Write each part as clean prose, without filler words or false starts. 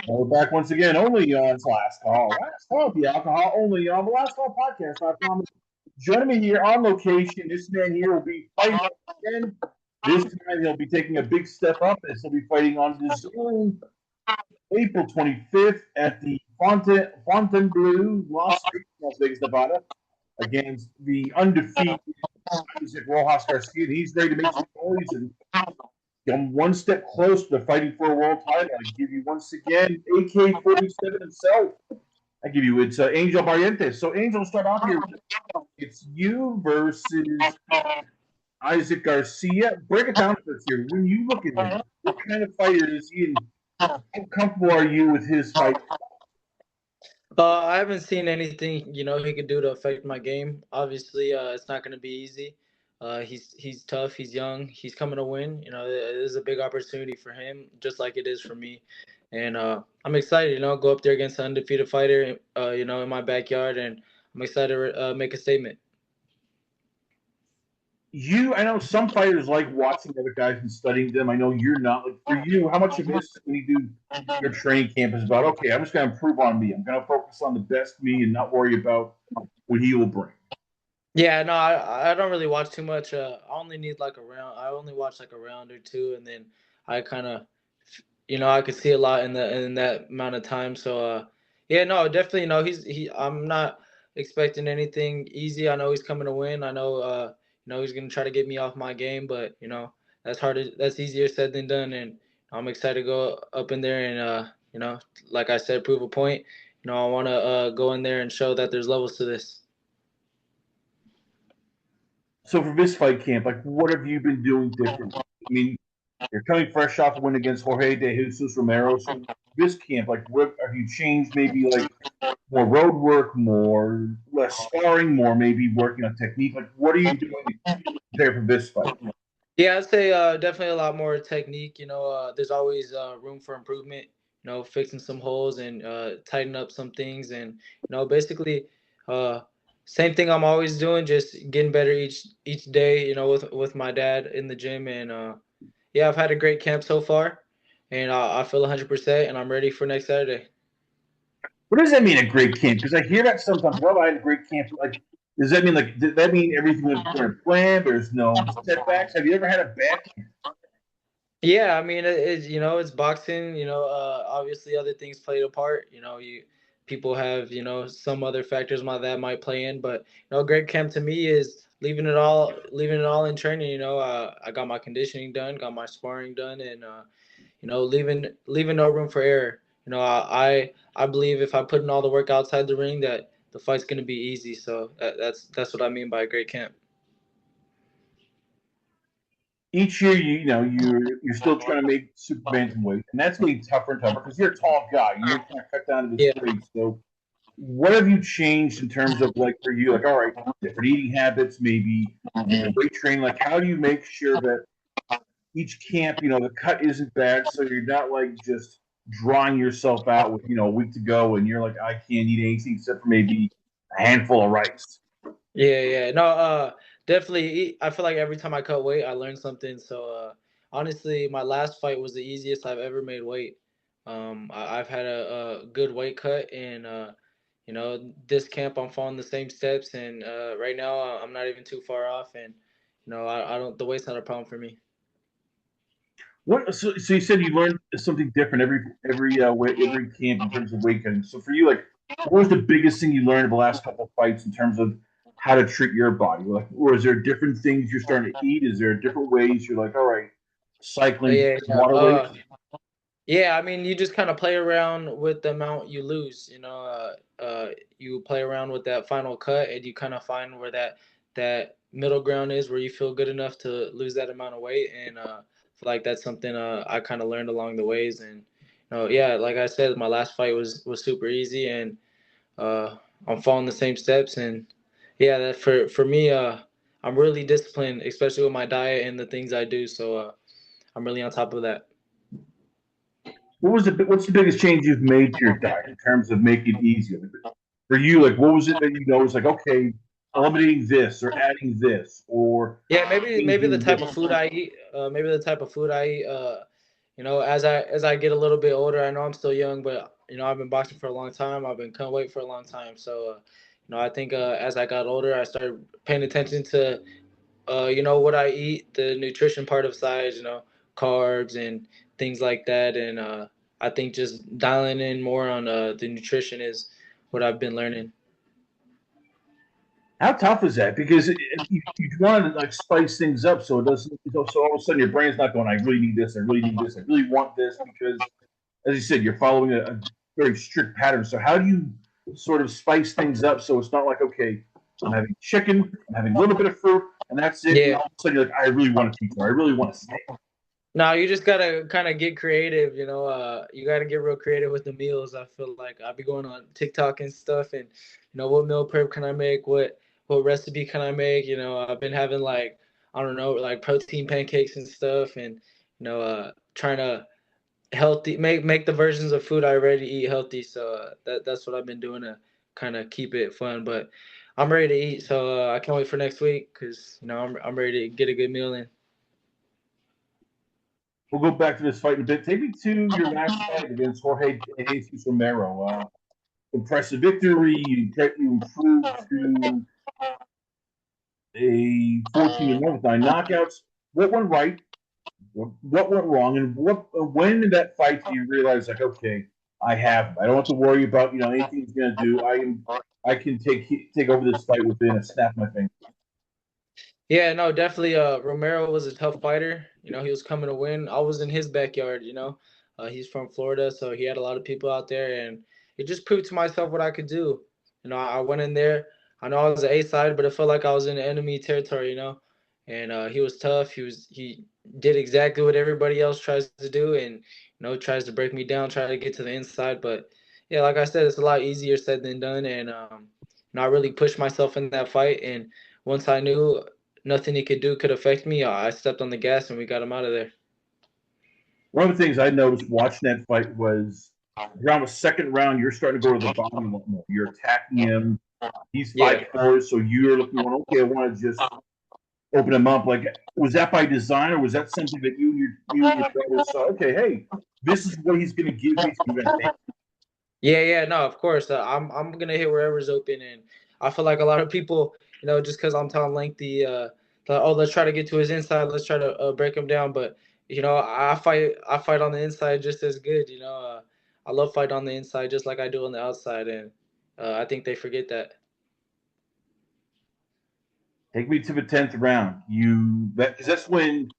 We're back once again, only on Last Call. Last Call, the alcohol only on the Last Call podcast. I promise. Joining me here on location, this man here will be fighting again. This time he'll be taking a big step up as he'll be fighting on the Zoom April 25th at the Fontainebleau, Las Vegas, Nevada, against the undefeated Isaac Garcia. He's ready to make some noise and come one step closer to fighting for a world title. I give you once again AK-47 himself. I give you it's Angel Barrientes. So Angel, start off here. It's you versus Isaac Garcia. Break it down for us here. When you look at him, what kind of fighter is he, and how comfortable are you with his fight? I haven't seen anything he could do to affect my game. Obviously, it's not going to be easy. He's tough. He's young. He's coming to win. It is a big opportunity for him, just like it is for me. And I'm excited. Go up there against an undefeated fighter. In my backyard, and I'm excited to make a statement. I know some fighters like watching other guys and studying them. I know you're not. Like for you, how much of this when you do your training camp is about? Okay, I'm just going to improve on me. I'm going to focus on the best me and not worry about what he will bring. Yeah, no, I don't really watch too much. I only need like a round. I only watch like a round or two, and then I kind of, I could see a lot in that amount of time. So, yeah, no, definitely, I'm not expecting anything easy. I know he's coming to win. I know, he's gonna try to get me off my game, but that's easier said than done. And I'm excited to go up in there and, like I said, prove a point. I want to go in there and show that there's levels to this. So for this fight camp, like what have you been doing differently? I mean, you're coming fresh off a win against Jorge De Jesus Romero. So this camp, like what have you changed? Maybe like more road work, more less sparring, more maybe working on technique. Like what are you doing to prepare for this fight? Yeah, I'd say definitely a lot more technique. There's always room for improvement. Fixing some holes and tighten up some things, and basically, uh, same thing I'm always doing, just getting better each day. With my dad in the gym, and yeah, I've had a great camp so far, and I feel 100%, and I'm ready for next Saturday. What does that mean, a great camp? Because I hear that sometimes. Well, I had a great camp. Like, does that mean does that mean everything was planned? There's no setbacks. Have you ever had a bad camp? Yeah, I mean, it's boxing. Obviously other things played a part. People have some other factors that might play in, but great camp to me is leaving it all in training. I got my conditioning done, got my sparring done, and leaving no room for error. I believe if I put in all the work outside the ring, that the fight's gonna be easy. So that's what I mean by a great camp. Each year, you're still trying to make super bantamweight, and that's getting tougher and tougher because you're a tall guy. You're trying to cut down to this Yeah. weight. So, what have you changed in terms of like for you? Like, all right, different eating habits, maybe weight training. Like, how do you make sure that each camp, the cut isn't bad, so you're not like just drawing yourself out with a week to go, and you're like, I can't eat anything except for maybe a handful of rice. Yeah. No, definitely. I feel like every time I cut weight, I learn something. So, honestly, my last fight was the easiest I've ever made weight. I've had a good weight cut, and this camp I'm following the same steps, and right now I'm not even too far off, and I don't. The weight's not a problem for me. So you said you learned something different every camp in terms of weight cutting. So for you, like, what was the biggest thing you learned in the last couple of fights in terms of how to treat your body? Like, or is there different things you're starting to eat? Is there different ways you're like, all right, cycling, Yeah. water weight? Yeah, I mean, you just kind of play around with the amount you lose. You play around with that final cut, and you kind of find where that middle ground is, where you feel good enough to lose that amount of weight. And feel like that's something I kind of learned along the ways. And yeah, like I said, my last fight was super easy, and uh, I'm following the same steps. And yeah, that for me, I'm really disciplined, especially with my diet and the things I do. So I'm really on top of that. What's the biggest change you've made to your diet in terms of making it easier for you? Like, what was it that was like, okay, eliminating this or adding this or Yeah, maybe changing the type this? of food I eat. Maybe the type of food I eat. as I get a little bit older, I know I'm still young, but I've been boxing for a long time. I've been cutting weight for a long time. So I think as I got older, I started paying attention to what I eat, the nutrition part of size, carbs and things like that, and I think just dialing in more on the nutrition is what I've been learning. How tough is that? Because you want to like spice things up so it doesn't. So all of a sudden your brain's not going. I really need this. I really need this. I really want this because, as you said, you're following a very strict pattern. So how do you sort of spice things up so it's not like, okay, I'm having chicken, I'm having a little bit of fruit, and that's it. And Yeah. all of a sudden you're like, I really want a pizza. I really want a steak. No, you just gotta kind of get creative. You gotta get real creative with the meals. I feel like I'll be going on TikTok and stuff, and what meal prep can I make? What recipe can I make? I've been having like, I don't know, like protein pancakes and stuff, and trying to healthy make the versions of food I already eat healthy. So that's what I've been doing to kind of keep it fun. But I'm ready to eat, so I can't wait for next week because I'm ready to get a good meal in. We'll go back to this fight in a bit. Take me to your last fight against Jorge Jesus Romero. Impressive victory. You improved to a 14-1 with 9 knockouts. What went right? What went wrong? And when in that fight do you realize, like, okay, I don't have to worry about anything he's going to do. I can take over this fight within a snap of my fingers. Yeah, no, definitely. Romero was a tough fighter. He was coming to win. I was in his backyard. He's from Florida, so he had a lot of people out there, and it just proved to myself what I could do. I went in there. I know I was the A side, but it felt like I was in enemy territory. And he was tough. He did exactly what everybody else tries to do, and tries to break me down, try to get to the inside. But yeah, like I said, it's a lot easier said than done, and I really pushed myself in that fight, and once I knew nothing he could do could affect me, I stepped on the gas and we got him out of there. One of the things I noticed watching that fight was around the second round, you're starting to go to the bottom a lot more. You're attacking him. He's Yeah. 5'4", so you're looking, okay, I want to just open him up. Like, was that by design, or was that something that you and your brother saw? Okay, hey, this is what he's going to give me. Yeah, no, of course. I'm gonna hit wherever's open, and I feel like a lot of people, just because I'm telling lengthy, let's try to get to his inside, let's try to break him down. But I fight on the inside just as good. I love fight on the inside just like I do on the outside, and I think they forget that. Take me to the 10th round. Because that's when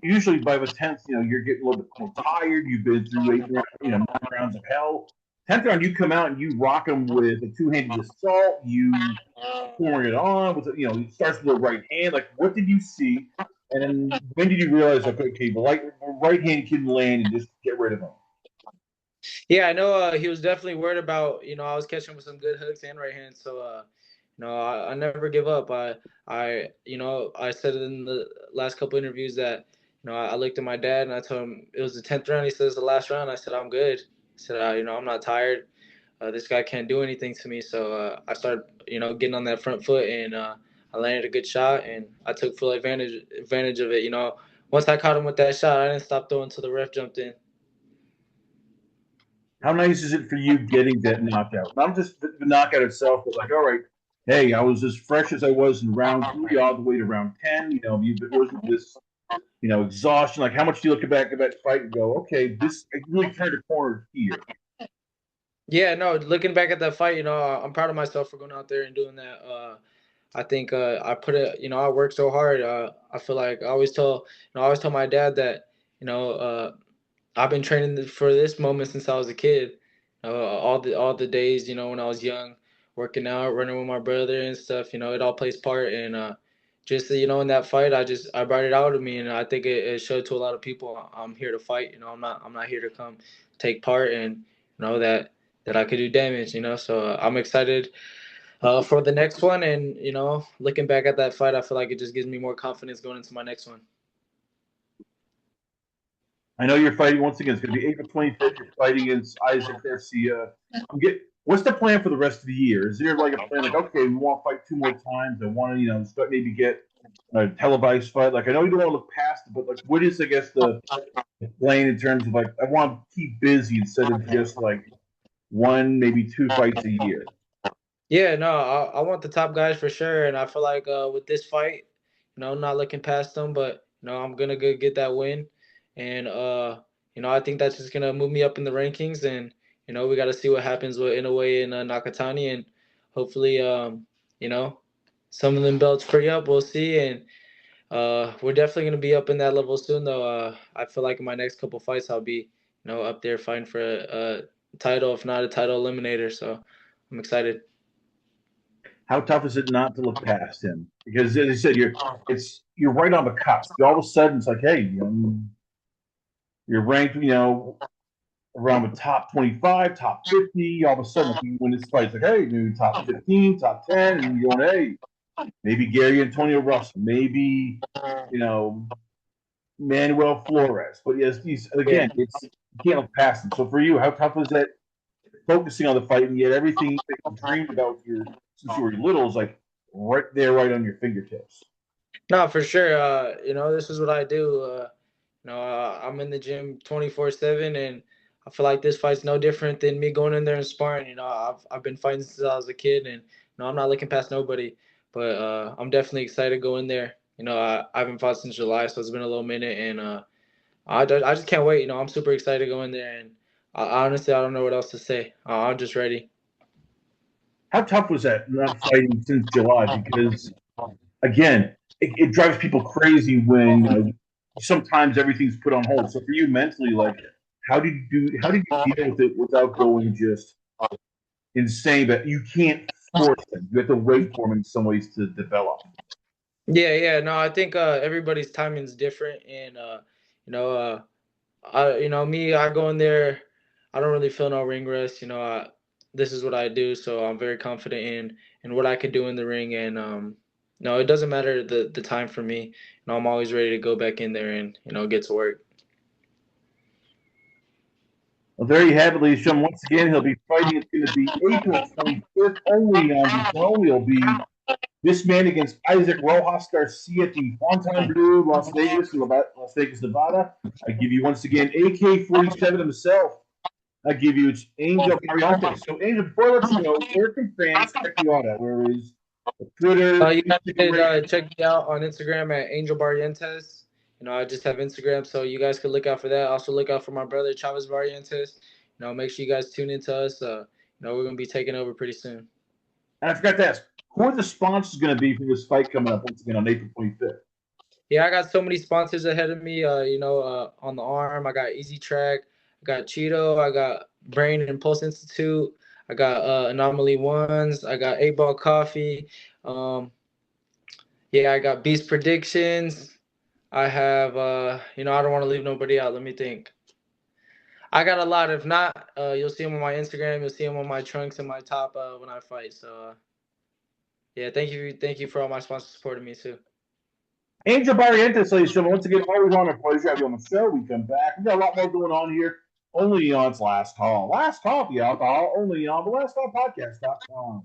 usually by the 10th, you're getting a little bit more tired. You've been through 9 rounds of hell. 10th round, you come out and you rock them with a two-handed assault. You pouring it on with it starts with the right hand. Like, what did you see? And then when did you realize, like, okay, the right hand can land and just get rid of him? Yeah, I know he was definitely worried about, I was catching with some good hooks and right hands. So, I never give up. I said it in the last couple interviews that, I looked at my dad and I told him it was the 10th round. He says the last round. I said, I'm good. I said, I'm not tired. This guy can't do anything to me. So I started, getting on that front foot and I landed a good shot and I took full advantage of it. Once I caught him with that shot, I didn't stop throwing until the ref jumped in. How nice is it for you getting that knockout? Not just the knockout itself, but like, all right, hey, I was as fresh as I was in round 3 all the way to round 10. It wasn't this, exhaustion. Like, how much do you look back at that fight and go, okay, I really turned a corner here. Yeah, no, looking back at that fight, I'm proud of myself for going out there and doing that. I think I put it, I worked so hard. I feel like I always tell my dad that, I've been training for this moment since I was a kid. All the days, when I was young, working out, running with my brother and stuff. It all plays part. And just in that fight, I brought it out of me, and I think it showed to a lot of people. I'm here to fight. I'm not here to come take part, and that I could do damage. So I'm excited for the next one. And looking back at that fight, I feel like it just gives me more confidence going into my next one. I know you're fighting once again. It's going to be April 25th. You're fighting against Isaac Garcia. What's the plan for the rest of the year? Is there like a plan? Like, okay, we want to fight 2 more times. I want to, start maybe get a televised fight? Like, I know you don't want to look past it, but like, what is, I guess, the lane in terms of like, I want to keep busy instead of just like one, maybe two fights a year. Yeah, no, I want the top guys for sure, and I feel like with this fight, I'm not looking past them, but I'm gonna go get that win, and I think that's just gonna move me up in the rankings, and we got to see what happens with Inoue and Nakatani, and hopefully, you know, some of them belts free up. We'll see, and we're definitely gonna be up in that level soon, though. I feel like in my next couple fights, I'll be up there fighting for a title, if not a title eliminator. So I'm excited. How tough is it not to look past him? Because as you said, you're right on the cusp. All of a sudden, it's like, hey, you're ranked, around the top 25, top 50. All of a sudden, if you win this fight, it's like, hey, maybe top 15, top 10, and you're going, hey, maybe Gary Antonio Russell, maybe, you know, Manuel Flores. But yes, again, you can't look past him. So for you, how tough is that focusing on the fight and yet everything that you dreamed about since you were little is like right there, right on your fingertips? No, for sure. This is what I do. I'm in the gym 24/7, and I feel like this fight's no different than me going in there and sparring. I've been fighting since I was a kid, and I'm not looking past nobody. But I'm definitely excited to go in there. I haven't fought since July, so it's been a little minute, and I just can't wait. I'm super excited to go in there, and honestly, I don't know what else to say. I'm just ready. How tough was that not fighting since July? Because again, it drives people crazy when sometimes everything's put on hold. So for you mentally, like, how did you deal with it without going just insane? That you can't force them. You have to wait for them in some ways to develop. Yeah, yeah. No, I think everybody's timing is different, and you know, me, I go in there. I don't really feel no ring rust. This is what I do, so I'm very confident in what I could do in the ring, and no, it doesn't matter the time for me. I'm always ready to go back in there and get to work. Well, there you have it, ladies and gentlemen. Once again, he'll be fighting. It's going to be April 25th. Only on DAZN. It'll be this man against Isaac Garcia at the Fontainebleau, Las Vegas, Nevada. I give you once again AK-47 himself. I give you it's Angel Barrientes. So, Angel, before I let you go, where can fans check you out at? Where is Twitter? You guys could check me out on Instagram at Angel Barrientes. I just have Instagram, so you guys could look out for that. Also, look out for my brother Chavez Barrientes. Make sure you guys tune into us. We're gonna be taking over pretty soon. And I forgot to ask, who are the sponsors going to be for this fight coming up once again on April 25th? Yeah, I got so many sponsors ahead of me. On the arm, I got Easy Track, I got Cheeto, I got Brain and Pulse Institute, I got Anomaly Ones, I got 8 Ball Coffee. Yeah, I got Beast Predictions. I have I don't want to leave nobody out. Let me think. I got a lot. If not, you'll see them on my Instagram. You'll see them on my trunks and my top when I fight. So yeah, thank you for all my sponsors supporting me too. Angel Barrientes, ladies and gentlemen, once again, always on a pleasure to have you on the show. We come back. We got a lot more going on here. Only on Last Call. Last Call, the alcohol, only on the Last Call podcast.com.